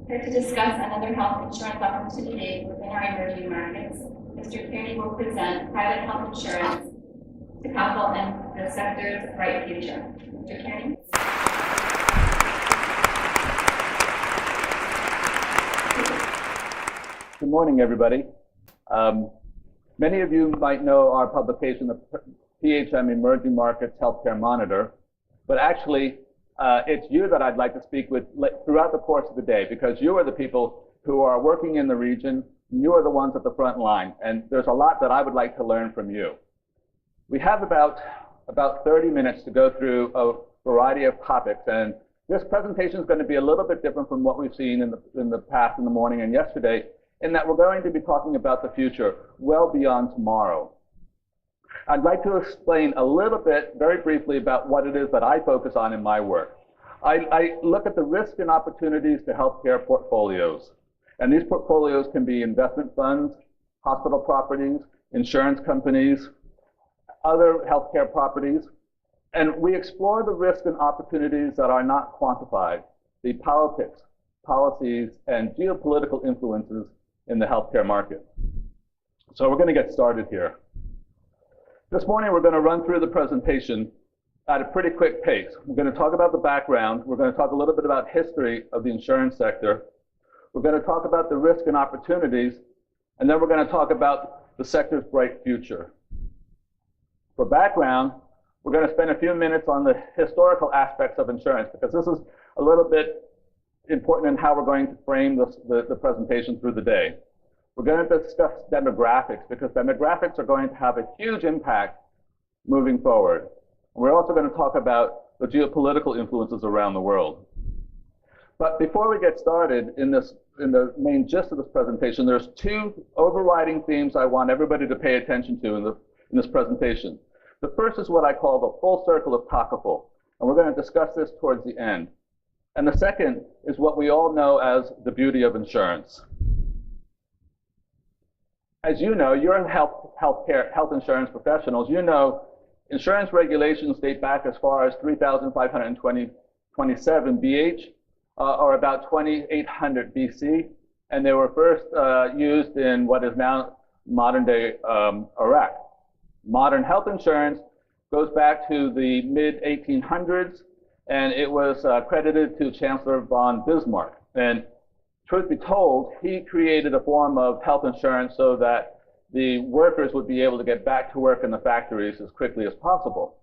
Here to discuss another health insurance opportunity within our emerging markets, Mr. Kearney will present private health insurance, Takaful, and the sector's bright future. Mr. Kearney. Good morning, everybody. Many of you might know our publication, the PHM Emerging Markets Healthcare Monitor, but actually, it's you that I'd like to speak with throughout the course of the day, because you are the people who are working in the region, and you are the ones at the front line, and there's a lot that I would like to learn from you. We have about 30 minutes to go through a variety of topics, and this presentation is going to be a little bit different from what we've seen in the past, in the morning and yesterday, in that we're going to be talking about the future well beyond tomorrow. I'd like to explain a little bit, very briefly, about what it is that I focus on in my work. I look at the risks and opportunities to healthcare portfolios. And these portfolios can be investment funds, hospital properties, insurance companies, other healthcare properties. And we explore the risks and opportunities that are not quantified, the politics, policies, and geopolitical influences in the healthcare market. So we're going to get started here. This morning we're going to run through the presentation at a pretty quick pace. We're going to talk about the background. We're going to talk a little bit about history of the insurance sector. We're going to talk about the risk and opportunities, and then we're going to talk about the sector's bright future. For background, we're going to spend a few minutes on the historical aspects of insurance, because this is a little bit important in how we're going to frame the presentation through the day. We're going to discuss demographics, because demographics are going to have a huge impact moving forward. We're also going to talk about the geopolitical influences around the world. But before we get started in the main gist of this presentation, there's two overriding themes I want everybody to pay attention to in this presentation. The first is what I call the full circle of Takaful, and we're going to discuss this towards the end. And the second is what we all know as the beauty of insurance. As you know, you're health insurance professionals. You know insurance regulations date back as far as 3,527 BH, or about 2,800 BC, and they were first used in what is now modern-day Iraq. Modern health insurance goes back to the mid-1800s, and it was credited to Chancellor von Bismarck. And truth be told, he created a form of health insurance so that the workers would be able to get back to work in the factories as quickly as possible.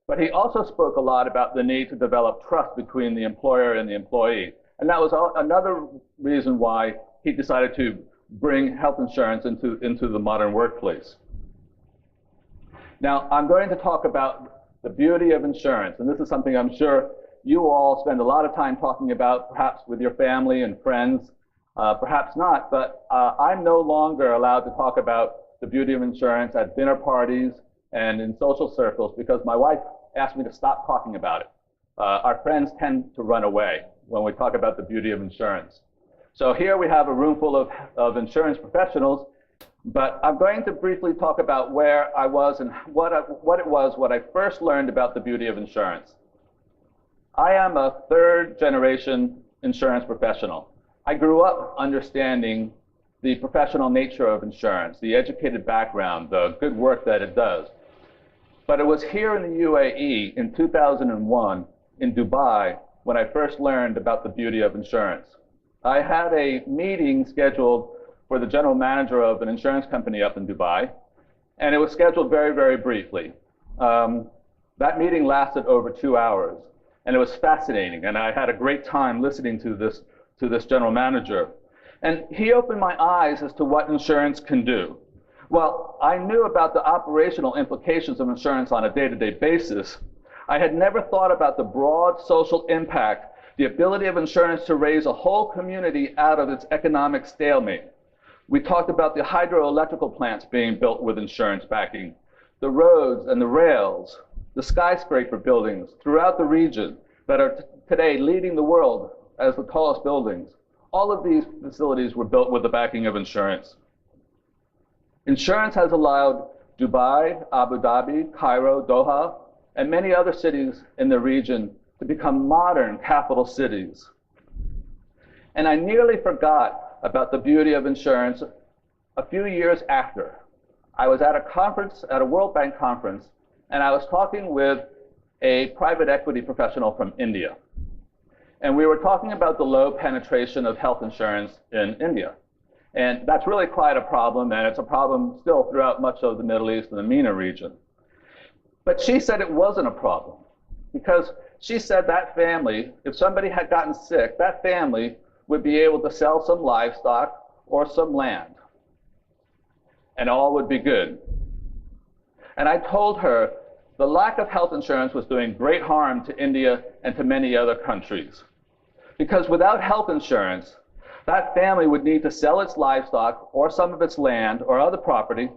But he also spoke a lot about the need to develop trust between the employer and the employee. And that was another reason why he decided to bring health insurance into the modern workplace. Now, I'm going to talk about the beauty of insurance, and this is something I'm sure you all spend a lot of time talking about, perhaps with your family and friends, perhaps not, but I'm no longer allowed to talk about the beauty of insurance at dinner parties and in social circles, because my wife asked me to stop talking about it. Our friends tend to run away when we talk about the beauty of insurance. So here we have a room full of insurance professionals, but I'm going to briefly talk about where I was and what I first learned about the beauty of insurance. I am a third-generation insurance professional. I grew up understanding the professional nature of insurance, the educated background, the good work that it does. But it was here in the UAE in 2001 in Dubai when I first learned about the beauty of insurance. I had a meeting scheduled for the general manager of an insurance company up in Dubai, and it was scheduled very, very briefly. That meeting lasted over 2 hours, and it was fascinating, and I had a great time listening to this general manager. And he opened my eyes as to what insurance can do. Well, I knew about the operational implications of insurance on a day-to-day basis. I had never thought about the broad social impact, the ability of insurance to raise a whole community out of its economic stalemate. We talked about the hydroelectrical plants being built with insurance backing, the roads and the rails, the skyscraper buildings throughout the region that are today leading the world as the tallest buildings. All of these facilities were built with the backing of insurance. Insurance has allowed Dubai, Abu Dhabi, Cairo, Doha, and many other cities in the region to become modern capital cities. And I nearly forgot about the beauty of insurance a few years after. I was at a conference, at a World Bank conference, and I was talking with a private equity professional from India. And we were talking about the low penetration of health insurance in India. And that's really quite a problem, and it's a problem still throughout much of the Middle East and the MENA region. But she said it wasn't a problem, because she said that family, if somebody had gotten sick, that family would be able to sell some livestock or some land, and all would be good. And I told her the lack of health insurance was doing great harm to India and to many other countries. Because without health insurance, that family would need to sell its livestock or some of its land or other property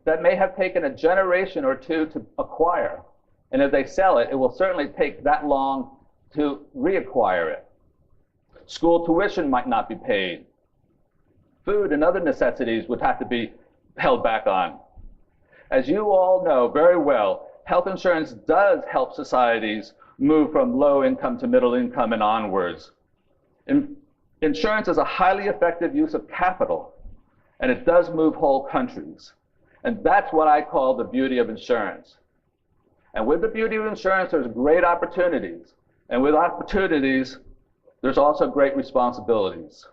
that may have taken a generation or two to acquire. And if they sell it, it will certainly take that long to reacquire it. School tuition might not be paid. Food and other necessities would have to be held back on. As you all know very well, health insurance does help societies move from low income to middle income and onwards. Insurance is a highly effective use of capital, and it does move whole countries. And that's what I call the beauty of insurance. And with the beauty of insurance, there's great opportunities. And with opportunities, there's also great responsibilities.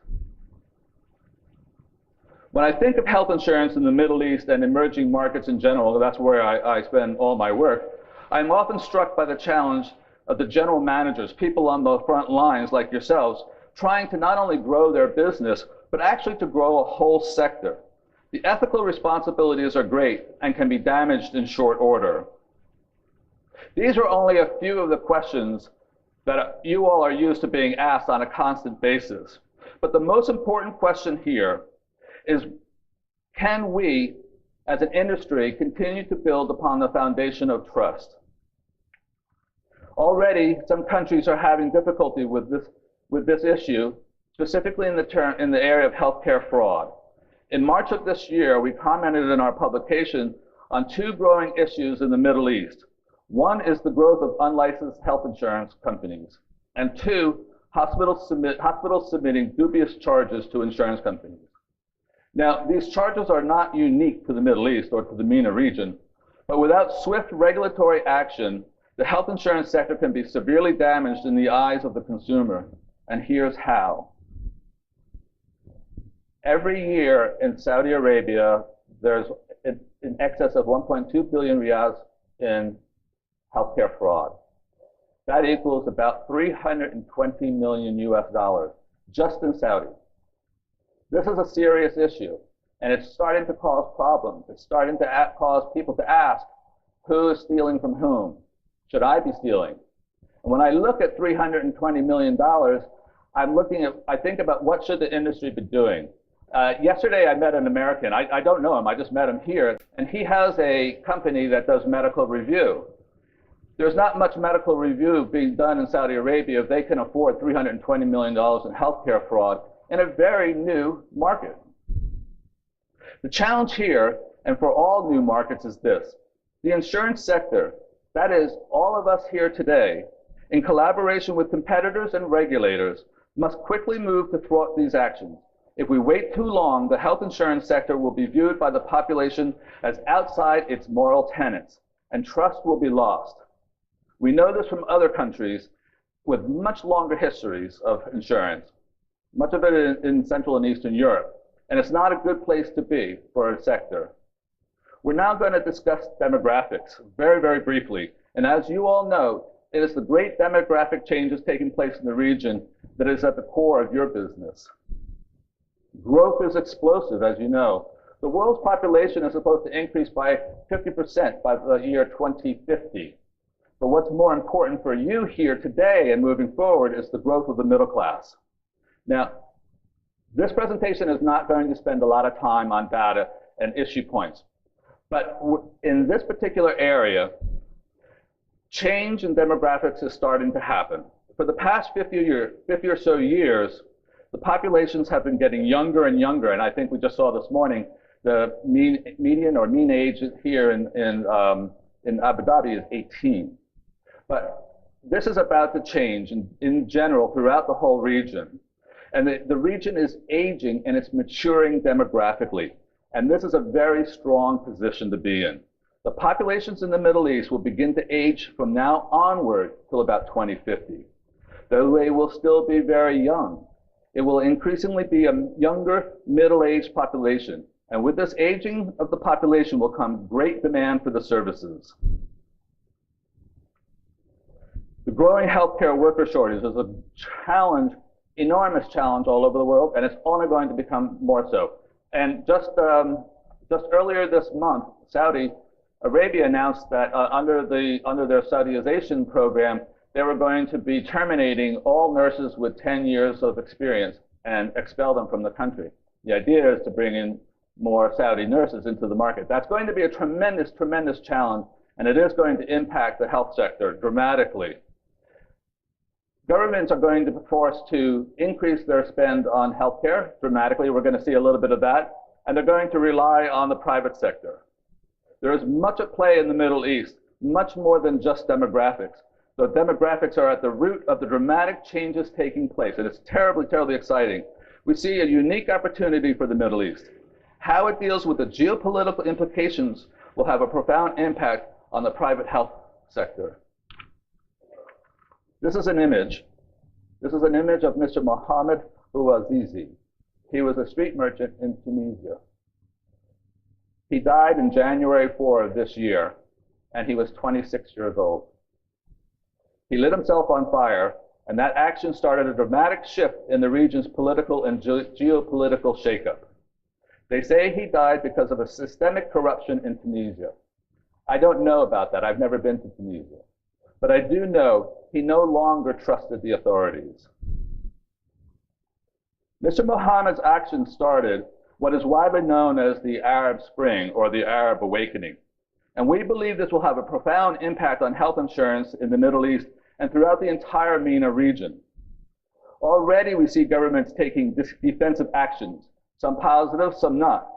When I think of health insurance in the Middle East and emerging markets in general, that's where I spend all my work, I'm often struck by the challenge of the general managers, people on the front lines like yourselves, trying to not only grow their business, but actually to grow a whole sector. The ethical responsibilities are great and can be damaged in short order. These are only a few of the questions that you all are used to being asked on a constant basis. But the most important question here is, can we, as an industry, continue to build upon the foundation of trust? Already, some countries are having difficulty with this issue, specifically in the area of healthcare fraud. In March of this year, we commented in our publication on two growing issues in the Middle East. One is the growth of unlicensed health insurance companies, and two, hospitals submitting dubious charges to insurance companies. Now, these charges are not unique to the Middle East or to the MENA region, but without swift regulatory action, the health insurance sector can be severely damaged in the eyes of the consumer, and here's how. Every year in Saudi Arabia, there's in excess of 1.2 billion riyals in healthcare fraud. That equals about 320 million US dollars, just in Saudi. This is a serious issue, and it's starting to cause problems. It's starting to cause people to ask, who is stealing from whom? Should I be stealing? And when I look at $320 million, I think about what should the industry be doing. Yesterday I met an American. I don't know him, I just met him here, and he has a company that does medical review. There's not much medical review being done in Saudi Arabia if they can afford $320 million in healthcare fraud in a very new market. The challenge here, and for all new markets, is this. The insurance sector, that is, all of us here today, in collaboration with competitors and regulators, must quickly move to thwart these actions. If we wait too long, the health insurance sector will be viewed by the population as outside its moral tenets, and trust will be lost. We know this from other countries with much longer histories of insurance, much of it in Central and Eastern Europe, and it's not a good place to be for a sector. We're now going to discuss demographics very, very briefly, and as you all know, it is the great demographic changes taking place in the region that is at the core of your business. Growth is explosive, as you know. The world's population is supposed to increase by 50% by the year 2050. But what's more important for you here today and moving forward is the growth of the middle class. Now, this presentation is not going to spend a lot of time on data and issue points. But in this particular area, change in demographics is starting to happen. For the past 50 or so years, the populations have been getting younger and younger, and I think we just saw this morning the mean age here in Abu Dhabi is 18. But this is about to change in general throughout the whole region. And the region is aging and it's maturing demographically. And this is a very strong position to be in. The populations in the Middle East will begin to age from now onward till about 2050. Though they will still be very young, it will increasingly be a younger, middle-aged population. And with this aging of the population will come great demand for the services. The growing healthcare worker shortage is a challenge, enormous challenge all over the world, and it's only going to become more so. And just earlier this month, Saudi Arabia announced that under their Saudization program, they were going to be terminating all nurses with 10 years of experience and expel them from the country. The idea is to bring in more Saudi nurses into the market. That's going to be a tremendous, tremendous challenge, and it is going to impact the health sector dramatically. Governments are going to be forced to increase their spend on healthcare dramatically. We're going to see a little bit of that. And they're going to rely on the private sector. There is much at play in the Middle East, much more than just demographics. So demographics are at the root of the dramatic changes taking place, and it's terribly, terribly exciting. We see a unique opportunity for the Middle East. How it deals with the geopolitical implications will have a profound impact on the private health sector. This is an image. This is an image of Mr. Mohammed Bouazizi. He was a street merchant in Tunisia. He died in January 4 of this year, and he was 26 years old. He lit himself on fire, and that action started a dramatic shift in the region's political and geopolitical shakeup. They say he died because of a systemic corruption in Tunisia. I don't know about that. I've never been to Tunisia. But I do know he no longer trusted the authorities. Mr. Mohammed's action started what is widely known as the Arab Spring or the Arab Awakening. And we believe this will have a profound impact on health insurance in the Middle East and throughout the entire MENA region. Already we see governments taking defensive actions, some positive, some not.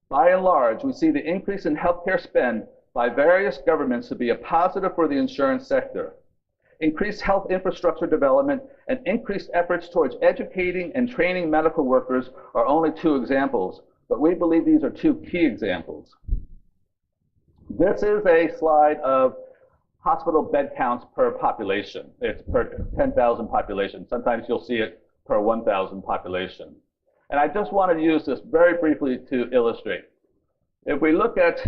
By and large, we see the increase in healthcare spend by various governments to be a positive for the insurance sector. Increased health infrastructure development and increased efforts towards educating and training medical workers are only two examples, but we believe these are two key examples. This is a slide of hospital bed counts per population. It's per 10,000 population. Sometimes you'll see it per 1,000 population. And I just want to use this very briefly to illustrate. If we look at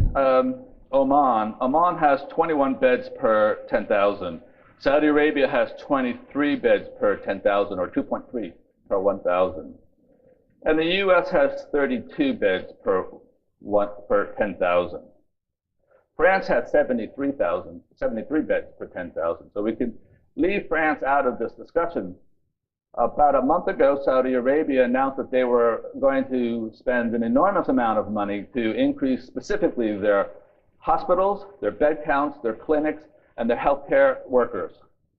Oman has 21 beds per 10,000. Saudi Arabia has 23 beds per 10,000, or 2.3 per 1,000. And the US has 32 beds per 10,000. France has 73 beds per 10,000. So we can leave France out of this discussion. About a month ago, Saudi Arabia announced that they were going to spend an enormous amount of money to increase specifically their hospitals, their bed counts, their clinics, and their healthcare workers.